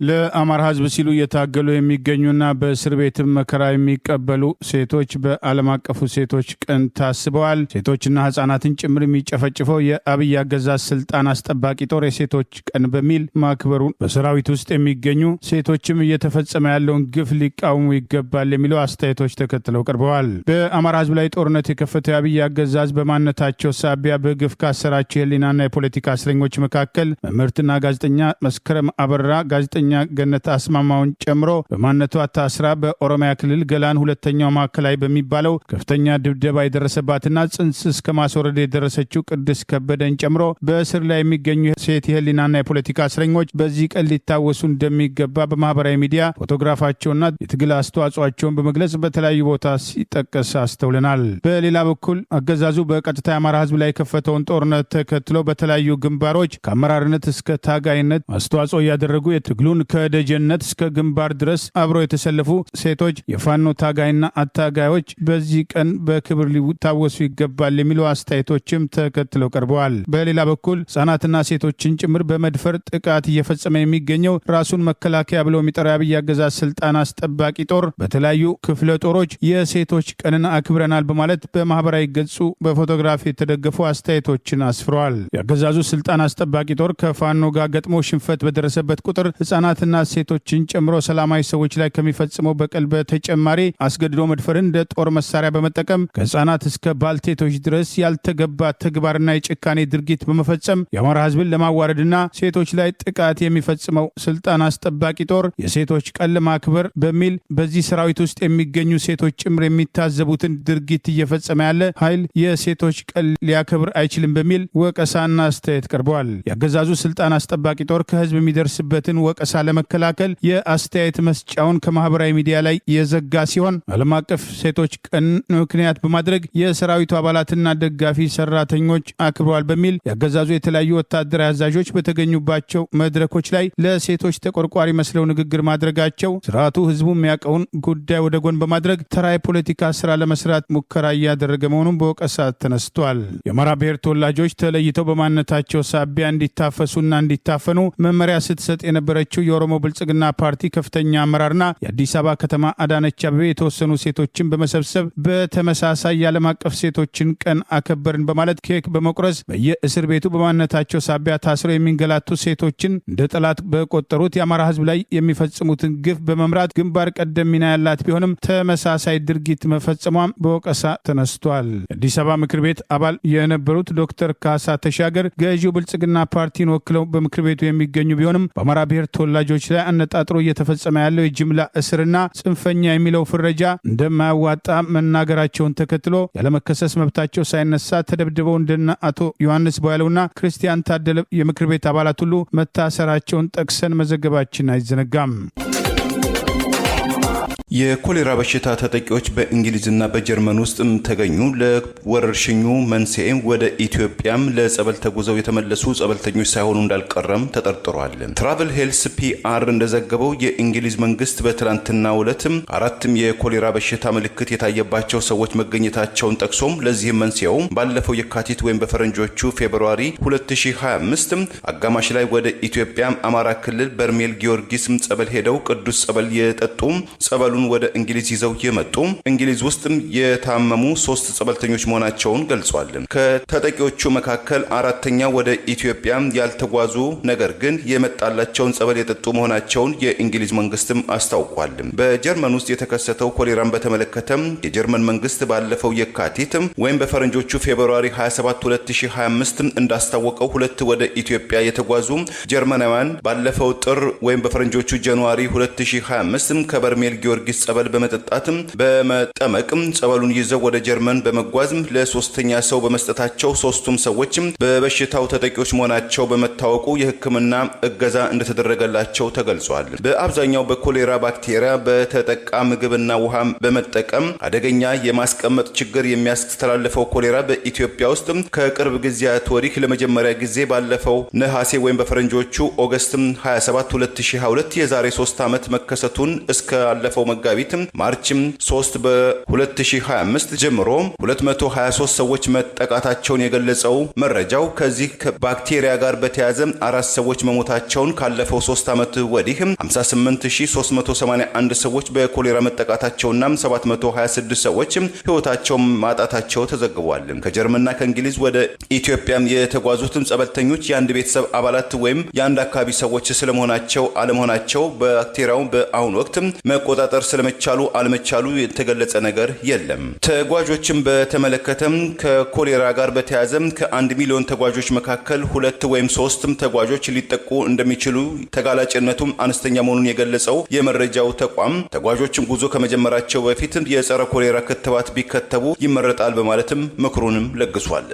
A: ለአማራ ህዝብ ሲሉ እየታገሉ የሚገኙና በእስር ቤትም መከራ የሚቀበሉ ሴቶች በዓለም አቀፉ ሴቶች ቀን ታስበዋል። ሴቶችና ህጻናትን ጭምር የሚጨፈጭፈው የአብይ አገዛዝ ስልጣን አስጠባቂ ጦር የሴቶች ቀን በሚል ማክበሩን በሰራዊት ውስጥ የሚገኙ ሴቶችም እየተፈጸመ ያለውን ግፍ ሊቃወሙ ይገባል የሚለው አስተያየቶች ተከትለው ቀርበዋል። በአማራ ህዝብ ላይ ጦርነት የከፈተው የአብይ አገዛዝ በማንነታቸው ሳቢያ በግፍ ካሰራቸው የህሊናና የፖለቲካ እስረኞች መካከል መምህርትና ጋዜጠኛ መስከረም አበራ፣ ጋዜጠኛ ገነት አስማማውን ጨምሮ በማንነቷ ታስራ በኦሮሚያ ክልል ገላን ሁለተኛው ማዕከላዊ በሚባለው ከፍተኛ ድብደባ የደረሰባትና ጽንስ እስከ ማስወረድ የደረሰችው ቅድስት ከበደን ጨምሮ በእስር ላይ የሚገኙ ሴት የህሊናና የፖለቲካ እስረኞች በዚህ ቀን ሊታወሱ እንደሚገባ በማህበራዊ ሚዲያ ፎቶግራፋቸውና የትግል አስተዋጽኦአቸውን በመግለጽ በተለያዩ ቦታ ሲጠቀስ አስተውለናል። በሌላ በኩል አገዛዙ በቀጥታ የአማራ ህዝብ ላይ የከፈተውን ጦርነት ተከትሎ በተለያዩ ግንባሮች ከአመራርነት እስከ ታጋይነት አስተዋጽኦ እያደረጉ የትግሉን ከደጀነት እስከ ግንባር ድረስ አብረው የተሰለፉ ሴቶች የፋኖ ታጋይና አታጋዮች በዚህ ቀን በክብር ሊታወሱ ይገባል የሚሉ አስተያየቶችም ተከትለው ቀርበዋል። በሌላ በኩል ህጻናትና ሴቶችን ጭምር በመድፈር ጥቃት እየፈጸመ የሚገኘው ራሱን መከላከያ ብለው የሚጠራው የአብይ አገዛዝ ስልጣን አስጠባቂ ጦር በተለያዩ ክፍለ ጦሮች የሴቶች ቀንን አክብረናል በማለት በማህበራዊ ገጹ በፎቶግራፍ የተደገፉ አስተያየቶችን አስፍረዋል። የአገዛዙ ስልጣን አስጠባቂ ጦር ከፋኖ ጋር ገጥሞ ሽንፈት በደረሰበት ቁጥር ህጻናትና ሴቶችን ጨምሮ ሰላማዊ ሰዎች ላይ ከሚፈጽመው በቀል በተጨማሪ አስገድዶ መድፈርን እንደ ጦር መሳሪያ በመጠቀም ከህጻናት እስከ ባልቴቶች ድረስ ያልተገባ ተግባርና የጭካኔ ድርጊት በመፈጸም የአማራ ህዝብን ለማዋረድና ሴቶች ላይ ጥቃት የሚፈጽመው ስልጣን አስጠባቂ ጦር የሴቶች ቀን ለማክበር በሚል በዚህ ሰራዊት ውስጥ የሚገኙ ሴቶች ጭምር የሚታዘቡትን ድርጊት እየፈጸመ ያለ ኃይል የሴቶች ቀን ሊያከብር አይችልም በሚል ወቀሳና አስተያየት ቀርበዋል። የአገዛዙ ስልጣን አስጠባቂ ጦር ከህዝብ የሚደርስበትን ወቀሳ ወቀሳ ለመከላከል የአስተያየት መስጫውን ከማህበራዊ ሚዲያ ላይ የዘጋ ሲሆን ዓለም አቀፍ ሴቶች ቀን ምክንያት በማድረግ የሰራዊቱ አባላትና ደጋፊ ሰራተኞች አክብረዋል በሚል ያገዛዙ የተለያዩ ወታደራዊ አዛዦች በተገኙባቸው መድረኮች ላይ ለሴቶች ተቆርቋሪ መስለው ንግግር ማድረጋቸው ስርዓቱ ህዝቡ የሚያውቀውን ጉዳይ ወደ ጎን በማድረግ ተራ የፖለቲካ ስራ ለመስራት ሙከራ እያደረገ መሆኑን በወቀሳ ተነስቷል። የአማራ ብሔር ተወላጆች ተለይተው በማንነታቸው ሳቢያ እንዲታፈሱና እንዲታፈኑ መመሪያ ስትሰጥ የነበረችው የኦሮሞ ብልጽግና ፓርቲ ከፍተኛ አመራርና የአዲስ አበባ ከተማ አዳነች አቤቤ የተወሰኑ ሴቶችን በመሰብሰብ በተመሳሳይ የዓለም አቀፍ ሴቶችን ቀን አከበርን በማለት ኬክ በመቁረስ በየእስር ቤቱ በማንነታቸው ሳቢያ ታስረው የሚንገላቱ ሴቶችን እንደ ጠላት በቆጠሩት የአማራ ህዝብ ላይ የሚፈጽሙትን ግፍ በመምራት ግንባር ቀደም ሚና ያላት ቢሆንም ተመሳሳይ ድርጊት መፈጸሟም በወቀሳ ተነስቷል። የአዲስ አበባ ምክር ቤት አባል የነበሩት ዶክተር ካሳ ተሻገር ገዢው ብልጽግና ፓርቲን ወክለው በምክር ቤቱ የሚገኙ ቢሆንም በአማራ ብሔር ተወላጆች ላይ አነጣጥሮ እየተፈጸመ ያለው የጅምላ እስርና ጽንፈኛ የሚለው ፍረጃ እንደማያዋጣ መናገራቸውን ተከትሎ ያለመከሰስ መብታቸው ሳይነሳ ተደብድበው እንደና አቶ ዮሐንስ ቦያለውና ክርስቲያን ታደለ የምክር ቤት አባላት ሁሉ መታሰራቸውን ጠቅሰን መዘገባችን አይዘነጋም።
B: የኮሌራ በሽታ ተጠቂዎች በእንግሊዝና በጀርመን ውስጥም ተገኙ። ለወረርሽኙ መንስኤ ወደ ኢትዮጵያም ለጸበል ተጉዘው የተመለሱ ጸበልተኞች ሳይሆኑ እንዳልቀረም ተጠርጥሯል። ትራቨል ሄልስ ፒአር እንደዘገበው የእንግሊዝ መንግስት በትላንትናው ዕለትም 4 የኮሌራ በሽታ ምልክት የታየባቸው ሰዎች መገኘታቸውን ጠቅሶም ለዚህም መንስኤው ባለፈው የካቲት ወይም በፈረንጆቹ ፌብሩዋሪ 2025 አጋማሽ ላይ ወደ ኢትዮጵያ አማራ ክልል በርሜል ጊዮርጊስ ጸበል ሄደው ቅዱስ ጸበል የጠጡ ጸበሉን ወደ እንግሊዝ ይዘው የመጡ እንግሊዝ ውስጥም የታመሙ 3 ጸበልተኞች መሆናቸውን ገልጿል። ከተጠቂዎቹ መካከል 4ኛ ወደ ኢትዮጵያ ያልተጓዙ ነገር ግን የመጣላቸውን ጸበል የጠጡ መሆናቸውን የእንግሊዝ መንግስትም አስታውቋል። በጀርመን ውስጥ የተከሰተው ኮሌራን በተመለከተም የጀርመን መንግስት ባለፈው የካቲት ወይም በፈረንጆቹ ፌብሩዋሪ 27 2025 እንዳስታወቀው 2 ወደ ኢትዮጵያ የተጓዙ ጀርመናውያን ባለፈው ጥር ወይም በፈረንጆቹ ጃንዋሪ 2025 ከበርሜል ጊዮርጊስ ጸበል በመጠጣትም በመጠመቅም ጸበሉን ይዘው ወደ ጀርመን በመጓዝ ለሶስተኛ ሰው በመስጠታቸው 3ቱም ሰዎች በበሽታው ተጠቂዎች መሆናቸው በመታወቁ የሕክምና እገዛ እንደተደረገላቸው ተገልጿል። በአብዛኛው በኮሌራ ባክቴሪያ በተጠቃ ምግብና ውሃ በመጠቀም አደገኛ የማስቀመጥ ችግር የሚያስተላልፈው ኮሌራ በኢትዮጵያ ውስጥ ከቅርብ ጊዜያት ወዲህ ለመጀመሪያ ጊዜ ባለፈው ነሐሴ ወይም በፈረንጆቹ ኦገስት 27 2022 የዛሬ 3 ዓመት መከሰቱን እስከ አለፈው መጋቢት ማርች 3 በ2025 ጀምሮ 223 ሰዎች መጠቃታቸውን የገለጸው መረጃው ከዚህ ባክቴሪያ ጋር በተያያዘ 4 ሰዎች መሞታቸውን ካለፈው 3 ዓመት ወዲህ 58381 ሰዎች በኮሌራ መጠቃታቸውና 726 ሰዎች ህይወታቸውን ማጣታቸው ተዘግቧል። ከጀርመንና ከእንግሊዝ ወደ ኢትዮጵያ የተጓዙትም ጸበልተኞች የአንድ ቤተሰብ አባላት ወይም የአንድ አካባቢ ሰዎች ስለመሆናቸው አለመሆናቸው ባክቴሪያው በአሁኑ ወቅት መቆጣጠር ስለመቻሉ አለመቻሉ የተገለጸ ነገር የለም። ተጓዦችን በተመለከተም ከኮሌራ ጋር በተያያዘ ከ1 ሚሊዮን ተጓዦች መካከል 2 ወይም 3 ተጓዦች ሊጠቁ እንደሚችሉ ተጋላጭነቱም አነስተኛ መሆኑን የገለጸው የመረጃው ተቋም ተጓዦችን ጉዞ ከመጀመራቸው በፊት የጸረ ኮሌራ ክትባት ቢከተቡ ይመረጣል በማለትም ምክሩንም ለግሷል።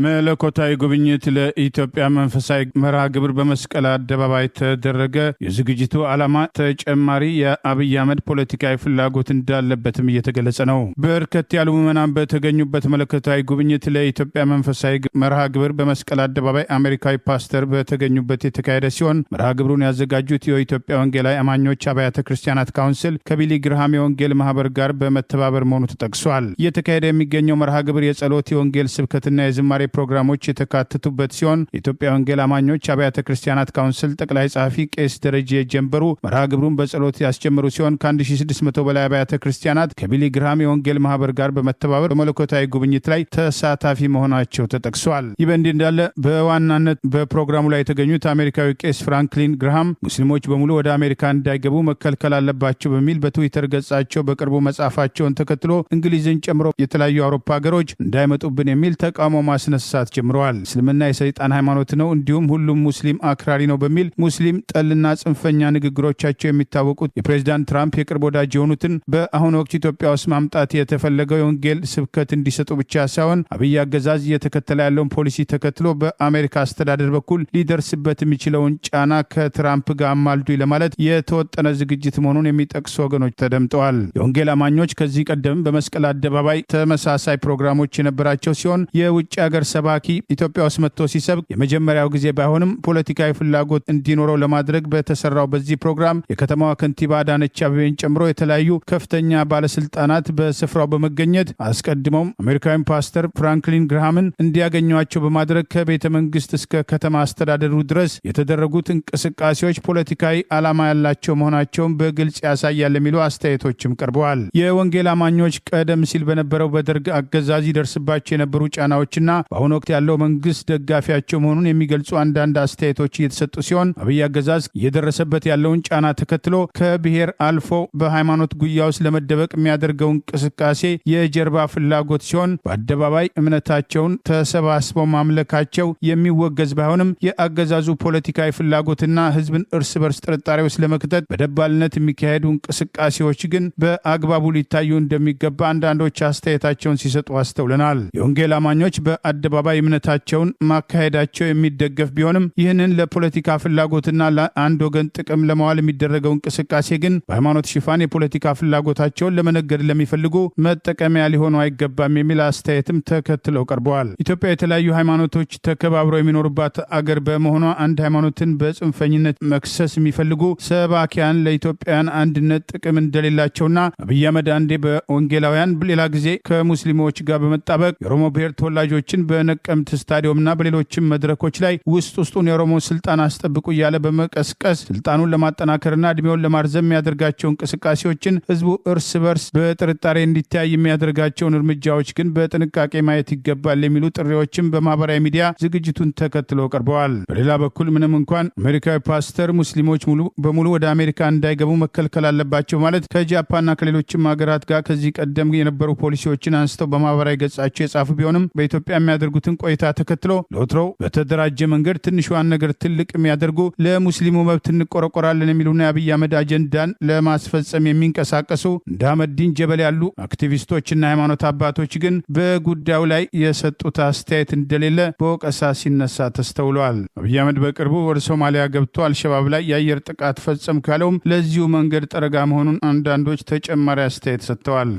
A: መለኮታዊ ጉብኝት ለኢትዮጵያ መንፈሳዊ መርሃ ግብር በመስቀል አደባባይ ተደረገ። የዝግጅቱ ዓላማ ተጨማሪ የአብይ አህመድ ፖለቲካዊ ፍላጎት እንዳለበትም እየተገለጸ ነው። በርከት ያሉ ምዕመናን በተገኙበት መለኮታዊ ጉብኝት ለኢትዮጵያ መንፈሳዊ መርሃ ግብር በመስቀል አደባባይ አሜሪካዊ ፓስተር በተገኙበት የተካሄደ ሲሆን መርሃ ግብሩን ያዘጋጁት የኢትዮጵያ ወንጌላዊ አማኞች አብያተ ክርስቲያናት ካውንስል ከቢሊ ግርሃም የወንጌል ማህበር ጋር በመተባበር መሆኑ ተጠቅሷል። እየተካሄደ የሚገኘው መርሃ ግብር የጸሎት፣ የወንጌል ስብከትና የዝማሬ ፕሮግራሞች የተካተቱበት ሲሆን የኢትዮጵያ ወንጌል አማኞች አብያተ ክርስቲያናት ካውንስል ጠቅላይ ጸሐፊ ቄስ ደረጀ ጀንበሩ መርሃ ግብሩን በጸሎት ያስጀምሩ ሲሆን ከ1600 በላይ አብያተ ክርስቲያናት ከቢሊ ግርሃም የወንጌል ማህበር ጋር በመተባበር በመለኮታዊ ጉብኝት ላይ ተሳታፊ መሆናቸው ተጠቅሷል። ይህ በእንዲህ እንዳለ በዋናነት በፕሮግራሙ ላይ የተገኙት አሜሪካዊ ቄስ ፍራንክሊን ግርሃም ሙስሊሞች በሙሉ ወደ አሜሪካ እንዳይገቡ መከልከል አለባቸው በሚል በትዊተር ገጻቸው በቅርቡ መጻፋቸውን ተከትሎ እንግሊዝን ጨምሮ የተለያዩ አውሮፓ ሀገሮች እንዳይመጡብን የሚል ተቃውሞ ማስነ ማስነሳት ጀምረዋል። እስልምና የሰይጣን ሃይማኖት ነው፣ እንዲሁም ሁሉም ሙስሊም አክራሪ ነው በሚል ሙስሊም ጠልና ጽንፈኛ ንግግሮቻቸው የሚታወቁት የፕሬዝዳንት ትራምፕ የቅርብ ወዳጅ የሆኑትን በአሁኑ ወቅት ኢትዮጵያ ውስጥ ማምጣት የተፈለገው የወንጌል ስብከት እንዲሰጡ ብቻ ሳይሆን አብይ አገዛዝ እየተከተለ ያለውን ፖሊሲ ተከትሎ በአሜሪካ አስተዳደር በኩል ሊደርስበት የሚችለውን ጫና ከትራምፕ ጋር አማልዱ ለማለት የተወጠነ ዝግጅት መሆኑን የሚጠቅሱ ወገኖች ተደምጠዋል። የወንጌል አማኞች ከዚህ ቀደም በመስቀል አደባባይ ተመሳሳይ ፕሮግራሞች የነበራቸው ሲሆን የውጭ ሀገር ሰባኪ ኢትዮጵያ ውስጥ መጥቶ ሲሰብክ የመጀመሪያው ጊዜ ባይሆንም ፖለቲካዊ ፍላጎት እንዲኖረው ለማድረግ በተሰራው በዚህ ፕሮግራም የከተማዋ ከንቲባ አዳነች አቤቤን ጨምሮ የተለያዩ ከፍተኛ ባለስልጣናት በስፍራው በመገኘት አስቀድመውም አሜሪካዊን ፓስተር ፍራንክሊን ግርሃምን እንዲያገኟቸው በማድረግ ከቤተ መንግስት እስከ ከተማ አስተዳደሩ ድረስ የተደረጉት እንቅስቃሴዎች ፖለቲካዊ ዓላማ ያላቸው መሆናቸውን በግልጽ ያሳያል የሚሉ አስተያየቶችም ቀርበዋል። የወንጌል አማኞች ቀደም ሲል በነበረው በደርግ አገዛዝ ይደርስባቸው የነበሩ ጫናዎችና በአሁኑ ወቅት ያለው መንግስት ደጋፊያቸው መሆኑን የሚገልጹ አንዳንድ አስተያየቶች እየተሰጡ ሲሆን አብይ አገዛዝ እየደረሰበት ያለውን ጫና ተከትሎ ከብሔር አልፎ በሃይማኖት ጉያ ውስጥ ለመደበቅ የሚያደርገው እንቅስቃሴ የጀርባ ፍላጎት ሲሆን በአደባባይ እምነታቸውን ተሰባስበው ማምለካቸው የሚወገዝ ባይሆንም የአገዛዙ ፖለቲካዊ ፍላጎትና ህዝብን እርስ በርስ ጥርጣሬ ውስጥ ለመክተት በደባልነት የሚካሄዱ እንቅስቃሴዎች ግን በአግባቡ ሊታዩ እንደሚገባ አንዳንዶች አስተያየታቸውን ሲሰጡ አስተውለናል። የወንጌል አማኞች በአደባባይ እምነታቸውን ማካሄዳቸው የሚደገፍ ቢሆንም ይህንን ለፖለቲካ ፍላጎትና ለአንድ ወገን ጥቅም ለማዋል የሚደረገው እንቅስቃሴ ግን በሃይማኖት ሽፋን የፖለቲካ ፍላጎታቸውን ለመነገድ ለሚፈልጉ መጠቀሚያ ሊሆኑ አይገባም የሚል አስተያየትም ተከትለው ቀርበዋል። ኢትዮጵያ የተለያዩ ሃይማኖቶች ተከባብረው የሚኖሩባት አገር በመሆኗ አንድ ሃይማኖትን በጽንፈኝነት መክሰስ የሚፈልጉ ሰባኪያን ለኢትዮጵያውያን አንድነት ጥቅም እንደሌላቸውና አብይ አህመድ አንዴ በወንጌላውያን ሌላ ጊዜ ከሙስሊሞች ጋር በመጣበቅ የኦሮሞ ብሔር ተወላጆችን በነቀምት ስታዲየምና በሌሎችም መድረኮች ላይ ውስጡን የኦሮሞ ስልጣን አስጠብቁ እያለ በመቀስቀስ ስልጣኑን ለማጠናከርና እድሜውን ለማርዘም የሚያደርጋቸው እንቅስቃሴዎችን ህዝቡ እርስ በርስ በጥርጣሬ እንዲታይ የሚያደርጋቸውን እርምጃዎች ግን በጥንቃቄ ማየት ይገባል የሚሉ ጥሪዎችም በማህበራዊ ሚዲያ ዝግጅቱን ተከትሎ ቀርበዋል። በሌላ በኩል ምንም እንኳን አሜሪካዊ ፓስተር ሙስሊሞች ሙሉ በሙሉ ወደ አሜሪካ እንዳይገቡ መከልከል አለባቸው ማለት ከጃፓንና ከሌሎችም ሀገራት ጋር ከዚህ ቀደም የነበሩ ፖሊሲዎችን አንስተው በማህበራዊ ገጻቸው የጻፉ ቢሆንም በኢትዮጵያ የሚያደርጉትን ቆይታ ተከትሎ ለወትሮው በተደራጀ መንገድ ትንሿን ነገር ትልቅ የሚያደርጉ ለሙስሊሙ መብት እንቆረቆራለን የሚሉና የአብይ አህመድ አጀንዳን ለማስፈጸም የሚንቀሳቀሱ እንደ አህመዲን ጀበል ያሉ አክቲቪስቶችና ሃይማኖት አባቶች ግን በጉዳዩ ላይ የሰጡት አስተያየት እንደሌለ በወቀሳ ሲነሳ ተስተውለዋል። አብይ አህመድ በቅርቡ ወደ ሶማሊያ ገብቶ አልሸባብ ላይ የአየር ጥቃት ፈጸም ካለውም ለዚሁ መንገድ ጠረጋ መሆኑን አንዳንዶች ተጨማሪ አስተያየት ሰጥተዋል።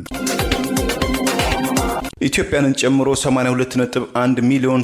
B: ኢትዮጵያንን ጨምሮ 82.1 ሚሊዮን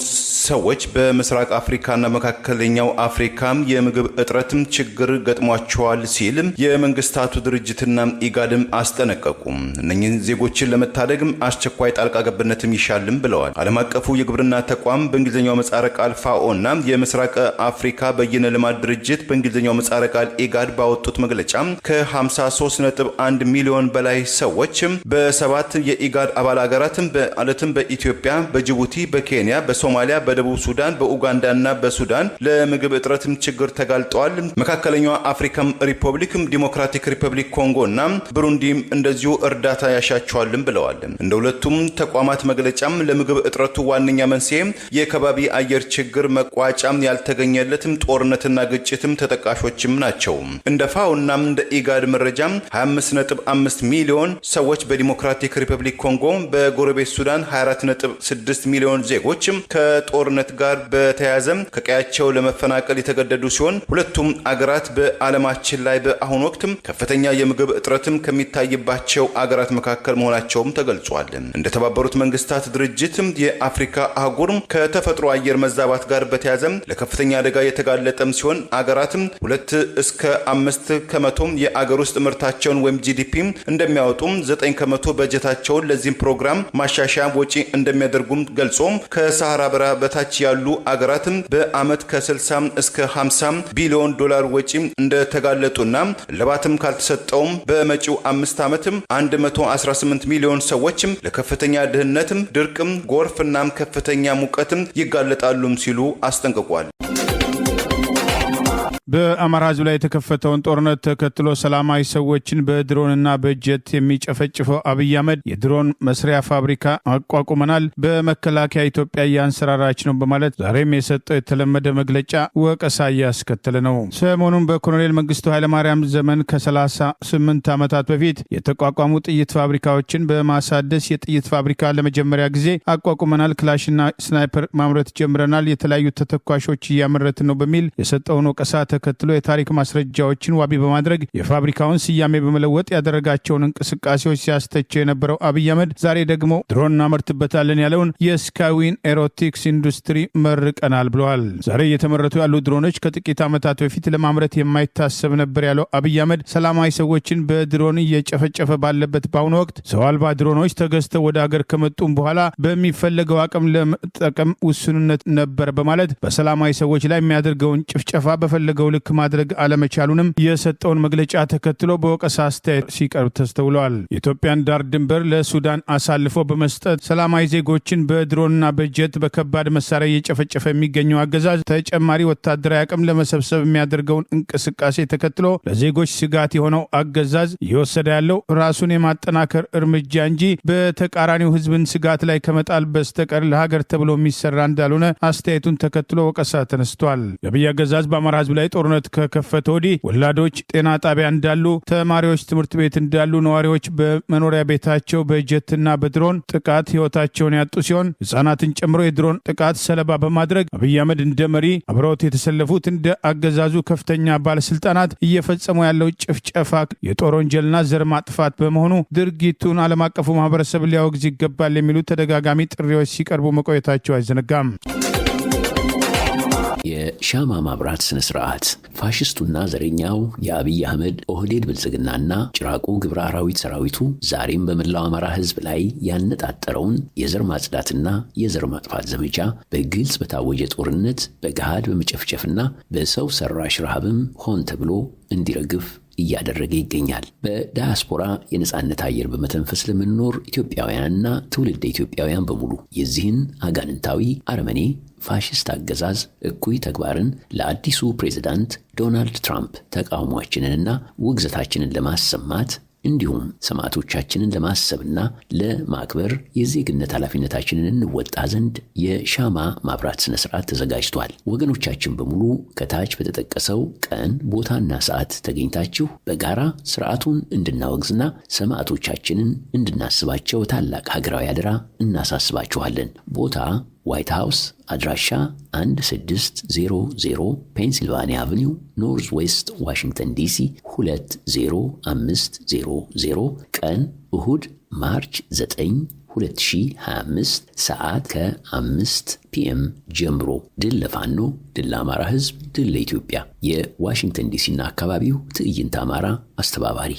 B: ሰዎች በምስራቅ አፍሪካና መካከለኛው አፍሪካም የምግብ እጥረትም ችግር ገጥሟቸዋል ሲል የመንግስታቱ ድርጅትና ኢጋድም አስጠነቀቁ። እነኚህ ዜጎችን ለመታደግም አስቸኳይ ጣልቃ ገብነትም ይሻልም ብለዋል። ዓለም አቀፉ የግብርና ተቋም በእንግሊዝኛው ምህጻረ ቃል ፋኦና የምስራቅ አፍሪካ በይነ ልማት ድርጅት በእንግሊዝኛው ምህጻረ ቃል ኢጋድ ባወጡት መግለጫ ከ53.1 ሚሊዮን በላይ ሰዎች በሰባት የኢጋድ አባል ሀገራትም ማለትም በኢትዮጵያ፣ በጅቡቲ፣ በኬንያ፣ በሶማሊያ፣ በደቡብ ሱዳን፣ በኡጋንዳና በሱዳን ለምግብ እጥረትም ችግር ተጋልጠዋል። መካከለኛው አፍሪካም ሪፐብሊክም ዲሞክራቲክ ሪፐብሊክ ኮንጎና ብሩንዲም እንደዚሁ እርዳታ ያሻቸዋልም ብለዋል። እንደ ሁለቱም ተቋማት መግለጫም ለምግብ እጥረቱ ዋነኛ መንስኤ የከባቢ አየር ችግር መቋጫም ያልተገኘለትም ጦርነትና ግጭትም ተጠቃሾችም ናቸው። እንደ ፋኦና እንደ ኢጋድ መረጃም 25.5 ሚሊዮን ሰዎች በዲሞክራቲክ ሪፐብሊክ ኮንጎ፣ በጎረቤት ሱዳን 24.6 ሚሊዮን ዜጎች ከጦርነት ጋር በተያያዘ ከቀያቸው ለመፈናቀል የተገደዱ ሲሆን ሁለቱም አገራት በዓለማችን ላይ በአሁኑ ወቅት ከፍተኛ የምግብ እጥረትም ከሚታይባቸው አገራት መካከል መሆናቸውም ተገልጿል። እንደ ተባበሩት መንግስታት ድርጅት የአፍሪካ አህጉር ከተፈጥሮ አየር መዛባት ጋር በተያያዘ ለከፍተኛ አደጋ የተጋለጠም ሲሆን አገራትም 2 እስከ 5 ከመቶ የአገር ውስጥ ምርታቸውን ወይም ጂዲፒ እንደሚያወጡ 9 ከመቶ በጀታቸውን ለዚህም ፕሮግራም ማሻሻያ ወጪ እንደሚያደርጉም ገልጾ ከሳሃራ በረሃ በታች ያሉ አገራትም በአመት ከ60 እስከ 50 ቢሊዮን ዶላር ወጪ እንደተጋለጡና ለባትም ካልተሰጠውም በመጪው 5 ዓመትም 118 ሚሊዮን ሰዎችም ለከፍተኛ ድህነትም፣ ድርቅም፣ ጎርፍና ከፍተኛ ሙቀትም ይጋለጣሉም ሲሉ አስጠንቅቋል።
A: በአማራ ህዝብ ላይ የተከፈተውን ጦርነት ተከትሎ ሰላማዊ ሰዎችን በድሮንና በጀት የሚጨፈጭፈው አብይ አህመድ የድሮን መስሪያ ፋብሪካ አቋቁመናል፣ በመከላከያ ኢትዮጵያ እያንሰራራች ነው በማለት ዛሬም የሰጠው የተለመደ መግለጫ ወቀሳ እያስከተለ ነው። ሰሞኑን በኮሎኔል መንግስቱ ኃይለማርያም ዘመን ከ38 ዓመታት በፊት የተቋቋሙ ጥይት ፋብሪካዎችን በማሳደስ የጥይት ፋብሪካ ለመጀመሪያ ጊዜ አቋቁመናል፣ ክላሽና ስናይፐር ማምረት ጀምረናል፣ የተለያዩ ተተኳሾች እያመረትን ነው በሚል የሰጠውን ወቀሳ ተከትሎ የታሪክ ማስረጃዎችን ዋቢ በማድረግ የፋብሪካውን ስያሜ በመለወጥ ያደረጋቸውን እንቅስቃሴዎች ሲያስተቸው የነበረው አብይ አህመድ ዛሬ ደግሞ ድሮን እናመርትበታለን ያለውን የስካይዊን ኤሮቲክስ ኢንዱስትሪ መርቀናል ብለዋል። ዛሬ እየተመረቱ ያሉ ድሮኖች ከጥቂት ዓመታት በፊት ለማምረት የማይታሰብ ነበር ያለው አብይ አህመድ ሰላማዊ ሰዎችን በድሮን እየጨፈጨፈ ባለበት በአሁኑ ወቅት ሰው አልባ ድሮኖች ተገዝተው ወደ ሀገር ከመጡም በኋላ በሚፈለገው አቅም ለመጠቀም ውስንነት ነበር በማለት በሰላማዊ ሰዎች ላይ የሚያደርገውን ጭፍጨፋ በፈለገው ልክ ማድረግ አለመቻሉንም የሰጠውን መግለጫ ተከትሎ በወቀሳ አስተያየት ሲቀርብ ተስተውለዋል። የኢትዮጵያን ዳር ድንበር ለሱዳን አሳልፎ በመስጠት ሰላማዊ ዜጎችን በድሮንና በጀት በከባድ መሳሪያ እየጨፈጨፈ የሚገኘው አገዛዝ ተጨማሪ ወታደራዊ አቅም ለመሰብሰብ የሚያደርገውን እንቅስቃሴ ተከትሎ ለዜጎች ስጋት የሆነው አገዛዝ እየወሰደ ያለው ራሱን የማጠናከር እርምጃ እንጂ በተቃራኒው ህዝብን ስጋት ላይ ከመጣል በስተቀር ለሀገር ተብሎ የሚሰራ እንዳልሆነ አስተያየቱን ተከትሎ ወቀሳ ተነስቷል። የአብይ አገዛዝ በአማራ ህዝብ ላይ ጦርነት ከከፈተ ወዲህ ወላዶች ጤና ጣቢያ እንዳሉ፣ ተማሪዎች ትምህርት ቤት እንዳሉ፣ ነዋሪዎች በመኖሪያ ቤታቸው በጀትና በድሮን ጥቃት ህይወታቸውን ያጡ ሲሆን ህጻናትን ጨምሮ የድሮን ጥቃት ሰለባ በማድረግ አብይ አህመድ እንደ መሪ አብረውት የተሰለፉት እንደ አገዛዙ ከፍተኛ ባለስልጣናት እየፈጸሙ ያለው ጭፍጨፋ የጦር ወንጀልና ዘር ማጥፋት በመሆኑ ድርጊቱን ዓለም አቀፉ ማህበረሰብ ሊያወግዝ ይገባል የሚሉ ተደጋጋሚ ጥሪዎች ሲቀርቡ መቆየታቸው አይዘነጋም።
C: የሻማ ማብራት ስነ ስርዓት ፋሽስቱና ዘረኛው የአብይ አህመድ ኦህዴድ ብልጽግናና ጭራቁ ግብረ አራዊት ሰራዊቱ ዛሬም በመላው አማራ ህዝብ ላይ ያነጣጠረውን የዘር ማጽዳትና የዘር ማጥፋት ዘመቻ በግልጽ በታወጀ ጦርነት በገሃድ በመጨፍጨፍና በሰው ሰራሽ ረሃብም ሆን ተብሎ እንዲረግፍ እያደረገ ይገኛል። በዳያስፖራ የነጻነት አየር በመተንፈስ ለምንኖር ኢትዮጵያውያንና ትውልደ ኢትዮጵያውያን በሙሉ የዚህን አጋንንታዊ አረመኔ ፋሽስት አገዛዝ እኩይ ተግባርን ለአዲሱ ፕሬዝዳንት ዶናልድ ትራምፕ ተቃውሟችንንና ውግዘታችንን ለማሰማት እንዲሁም ሰማዕቶቻችንን ለማሰብና ለማክበር የዜግነት ኃላፊነታችንን እንወጣ ዘንድ የሻማ ማብራት ስነ ስርዓት ተዘጋጅቷል። ወገኖቻችን በሙሉ ከታች በተጠቀሰው ቀን ቦታና ሰዓት ተገኝታችሁ በጋራ ስርዓቱን እንድናወግዝና ሰማዕቶቻችንን እንድናስባቸው ታላቅ ሀገራዊ አደራ እናሳስባችኋለን። ቦታ ዋይት ሃውስ፣ አድራሻ 1600 ፔንሲልቫኒያ አቨኒው ኖርዝ ዌስት ዋሽንግተን ዲሲ 20500። ቀን እሁድ ማርች 9 2025 ሰዓት ከ5 ፒኤም ጀምሮ። ድል ለፋኖ፣ ድል ለአማራ ህዝብ፣ ድል ለኢትዮጵያ። የዋሽንግተን ዲሲና አካባቢው ትዕይንት አማራ አስተባባሪ።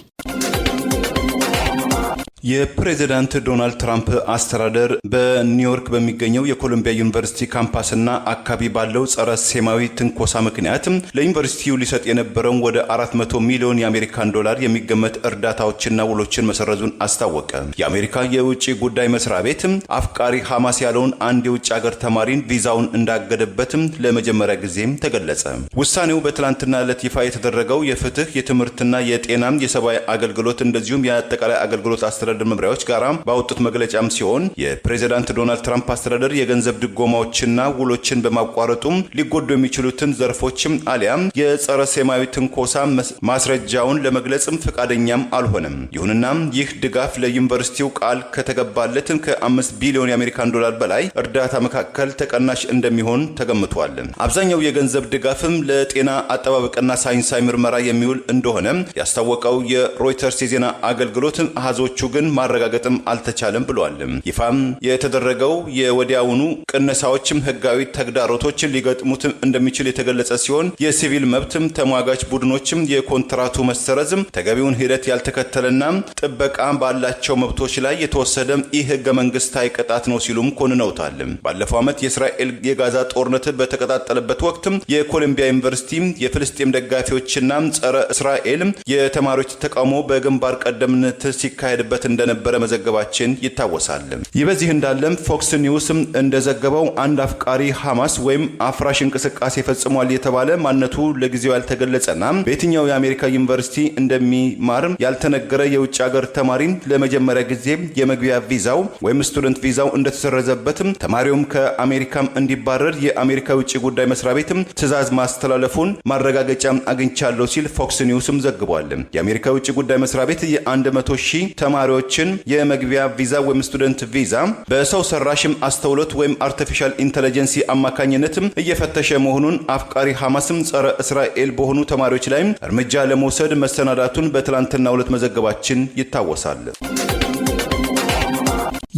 B: የፕሬዚዳንት ዶናልድ ትራምፕ አስተዳደር በኒውዮርክ በሚገኘው የኮሎምቢያ ዩኒቨርሲቲ ካምፓስና አካባቢ ባለው ጸረ ሴማዊ ትንኮሳ ምክንያት ለዩኒቨርሲቲው ሊሰጥ የነበረውን ወደ 400 ሚሊዮን የአሜሪካን ዶላር የሚገመት እርዳታዎችና ውሎችን መሰረዙን አስታወቀ። የአሜሪካ የውጭ ጉዳይ መስሪያ ቤት አፍቃሪ ሐማስ ያለውን አንድ የውጭ ሀገር ተማሪን ቪዛውን እንዳገደበትም ለመጀመሪያ ጊዜም ተገለጸ። ውሳኔው በትላንትና ዕለት ይፋ የተደረገው የፍትህ፣ የትምህርትና የጤናም የሰብአዊ አገልግሎት እንደዚሁም የአጠቃላይ አገልግሎት አስተዳደር መምሪያዎች ጋራ ባወጡት መግለጫም ሲሆን የፕሬዚዳንት ዶናልድ ትራምፕ አስተዳደር የገንዘብ ድጎማዎችና ውሎችን በማቋረጡም ሊጎዱ የሚችሉትን ዘርፎችም አሊያም የጸረ ሴማዊ ትንኮሳ ማስረጃውን ለመግለጽም ፈቃደኛም አልሆነም። ይሁንና ይህ ድጋፍ ለዩኒቨርሲቲው ቃል ከተገባለት ከ5 ቢሊዮን የአሜሪካን ዶላር በላይ እርዳታ መካከል ተቀናሽ እንደሚሆን ተገምቷል። አብዛኛው የገንዘብ ድጋፍም ለጤና አጠባበቅና ሳይንሳዊ ምርመራ የሚውል እንደሆነ ያስታወቀው የሮይተርስ የዜና አገልግሎት አሃዞቹ ግን ማረጋገጥም አልተቻለም ብሏል። ይፋም የተደረገው የወዲያውኑ ቅነሳዎችም ህጋዊ ተግዳሮቶችን ሊገጥሙት እንደሚችል የተገለጸ ሲሆን የሲቪል መብትም ተሟጋች ቡድኖችም የኮንትራቱ መሰረዝም ተገቢውን ሂደት ያልተከተለና ጥበቃ ባላቸው መብቶች ላይ የተወሰደ ህገ መንግስታዊ ቅጣት ነው ሲሉም ኮንነውታል። ባለፈው ዓመት የእስራኤል የጋዛ ጦርነት በተቀጣጠለበት ወቅት የኮሎምቢያ ዩኒቨርሲቲ የፍልስጤም ደጋፊዎችና ጸረ እስራኤል የተማሪዎች ተቃውሞ በግንባር ቀደምነት ሲካሄድበት እንደነበረ መዘገባችን ይታወሳል። ይህ በዚህ እንዳለም ፎክስ ኒውስ እንደዘገበው አንድ አፍቃሪ ሐማስ ወይም አፍራሽ እንቅስቃሴ ፈጽሟል የተባለ ማንነቱ ለጊዜው ያልተገለጸና በየትኛው የአሜሪካ ዩኒቨርሲቲ እንደሚማር ያልተነገረ የውጭ ሀገር ተማሪ ለመጀመሪያ ጊዜ የመግቢያ ቪዛው ወይም ስቱደንት ቪዛው እንደተሰረዘበት ተማሪውም ከአሜሪካም እንዲባረር የአሜሪካ ውጭ ጉዳይ መስሪያ ቤት ትዕዛዝ ማስተላለፉን ማረጋገጫ አግኝቻለሁ ሲል ፎክስ ኒውስም ዘግቧል። የአሜሪካ ውጭ ጉዳይ መስሪያ ቤት የ100,000 ተማሪዎችን የመግቢያ ቪዛ ወይም ስቱደንት ቪዛ በሰው ሰራሽም አስተውሎት ወይም አርቲፊሻል ኢንተለጀንስ አማካኝነትም እየፈተሸ መሆኑን አፍቃሪ ሐማስም ጸረ እስራኤል በሆኑ ተማሪዎች ላይ እርምጃ ለመውሰድ መሰናዳቱን በትላንትናው ዕለት መዘገባችን ይታወሳል።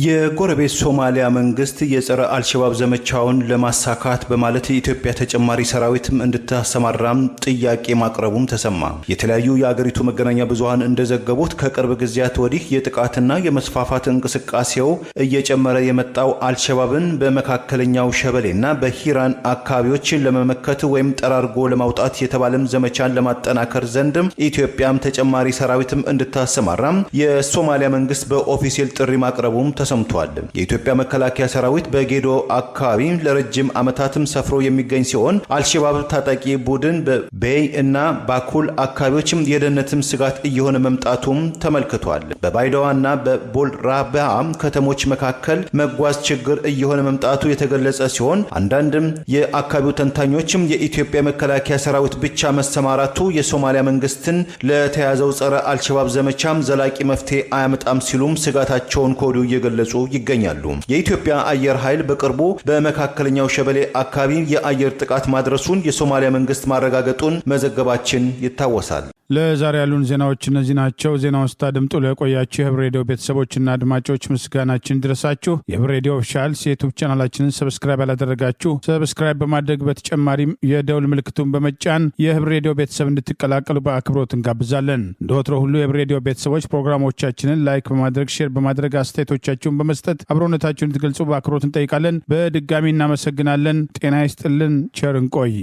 B: የጎረቤት ሶማሊያ መንግስት የጸረ አልሸባብ ዘመቻውን ለማሳካት በማለት የኢትዮጵያ ተጨማሪ ሰራዊትም እንድታሰማራም ጥያቄ ማቅረቡም ተሰማ። የተለያዩ የአገሪቱ መገናኛ ብዙሃን እንደዘገቡት ከቅርብ ጊዜያት ወዲህ የጥቃትና የመስፋፋት እንቅስቃሴው እየጨመረ የመጣው አልሸባብን በመካከለኛው ሸበሌና በሂራን አካባቢዎች ለመመከት ወይም ጠራርጎ ለማውጣት የተባለም ዘመቻን ለማጠናከር ዘንድም ኢትዮጵያም ተጨማሪ ሰራዊትም እንድታሰማራም የሶማሊያ መንግስት በኦፊሴል ጥሪ ማቅረቡም ተሰምቷል። የኢትዮጵያ መከላከያ ሰራዊት በጌዶ አካባቢ ለረጅም ዓመታትም ሰፍሮ የሚገኝ ሲሆን አልሸባብ ታጣቂ ቡድን በቤይ እና ባኩል አካባቢዎችም የደህንነትም ስጋት እየሆነ መምጣቱም ተመልክቷል። በባይዳዋና በቦልራባ ከተሞች መካከል መጓዝ ችግር እየሆነ መምጣቱ የተገለጸ ሲሆን አንዳንድም የአካባቢው ተንታኞችም የኢትዮጵያ መከላከያ ሰራዊት ብቻ መሰማራቱ የሶማሊያ መንግስትን ለተያዘው ጸረ አልሸባብ ዘመቻም ዘላቂ መፍትሄ አያመጣም ሲሉም ስጋታቸውን ከወዲሁ እየገለጹ ይገኛሉ። የኢትዮጵያ አየር ኃይል በቅርቡ በመካከለኛው ሸበሌ አካባቢ የአየር ጥቃት ማድረሱን የሶማሊያ መንግስት ማረጋገጡን መዘገባችን ይታወሳል።
A: ለዛሬ ያሉን ዜናዎች እነዚህ ናቸው። ዜናውን ስታደምጡ ለቆያችሁ የህብር ሬዲዮ ቤተሰቦችና አድማጮች ምስጋናችን ይድረሳችሁ። የህብር ሬዲዮ ኦፊሻል የዩቲዩብ ቻናላችንን ሰብስክራይብ ያላደረጋችሁ ሰብስክራይብ በማድረግ በተጨማሪም የደውል ምልክቱን በመጫን የህብር ሬዲዮ ቤተሰብ እንድትቀላቀሉ በአክብሮት እንጋብዛለን። እንደ ወትሮ ሁሉ የህብር ሬዲዮ ቤተሰቦች ፕሮግራሞቻችንን ላይክ በማድረግ ሼር በማድረግ አስተያየቶቻችሁን በመስጠት አብሮነታችሁን እንድትገልጹ በአክብሮት እንጠይቃለን። በድጋሚ እናመሰግናለን። ጤና ይስጥልን። ቸር እንቆይ።